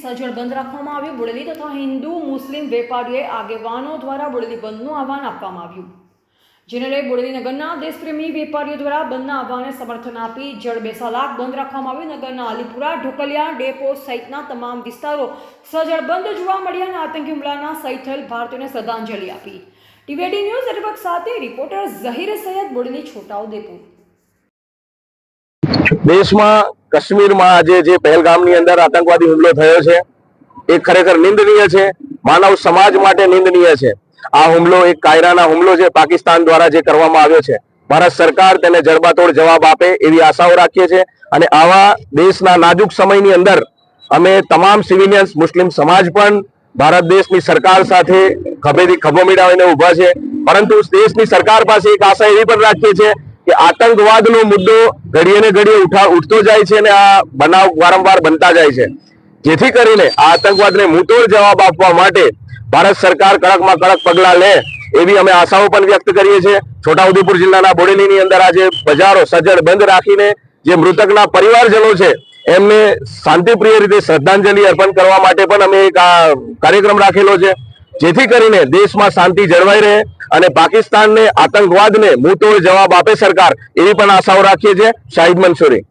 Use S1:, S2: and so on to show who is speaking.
S1: સજ્જડ બંધ રાખવામાં આવ્યું। બોડેલી તથા હિન્દુ મુસ્લિમ વેપારીએ આગેવાનો દ્વારા બોડેલી બંધનું આહવાન આપવામાં આવ્યું, જેને લઈ બોડેલી નગરના દેશપ્રેમી વેપારીઓ દ્વારા બંધના આહવાનને સમર્થન આપી જળ બેસાલાક બંધ રાખવામાં આવ્યું। નગરના અલીપુરા, ઢોકલિયા, ડેપો સહિતના તમામ વિસ્તારો સજ્જડ બંધ જોવા મળ્યા અને આતંકી હુમલાના શહીદ થયેલ ભારતીયોને શ્રદ્ધાંજલિ આપી। ટીવી18 ન્યૂઝ નેટવર્ક સાથે રિપોર્ટર ઝહીર સૈયદ, બોડેલી, છોટાઉદેપુર।
S2: દેશમાં કાશ્મીરમાં આજે જે પહેલગામની અંદર આતંકવાદી હુમલો થયો છે એ ખરેખર નિંદનીય છે, માનવ સમાજ માટે નિંદનીય છે। આ હુમલો એક કાયરાના હુમલો છે, પાકિસ્તાન દ્વારા જે કરવામાં આવ્યો છે। ભારત સરકાર તેને જડબાતોડ જવાબ આપે એવી આશાઓ રાખીએ છીએ અને આવા દેશના નાજુક સમયની અંદર અમે તમામ સિવિલિયન્સ, મુસ્લિમ સમાજ પણ ભારત દેશની સરકાર સાથે ખભેથી ખભો મિલાવીને ઊભા છે, પરંતુ દેશની સરકાર પાસે એક આશા એવી પણ રાખીએ છીએ કે આતંકવાદનો મુદ્દો ઘડીએ ને ઘડીએ ઉઠતો જાય છે અને આ બનાવ વારંવાર બનતા જાય છે, જેથી કરીને આ આતંકવાદને મુંહતોડ જવાબ આપવા માટે ભારત સરકાર કડકમાં કડક પગલાં લે એવી અમે આશાઓ પણ વ્યક્ત કરીએ છીએ। છોટાઉદેપુર જિલ્લાના બોડેલીની અંદર આજે બજારો સજ્જડ બંધ રાખીને જે મૃતકના પરિવારજનો છે એમને શાંતિપ્રિય રીતે શ્રદ્ધાંજલિ અર્પણ કરવા માટે પણ અમે એક આ કાર્યક્રમ રાખેલો છે, જેથી કરીને દેશમાં શાંતિ જળવાઈ રહે અને પાકિસ્તાનને, આતંકવાદને મુંહતોડ જવાબ આપે સરકાર એવી પણ આશાઓ રાખીએ છીએ। શાહિદ મંસૂરી।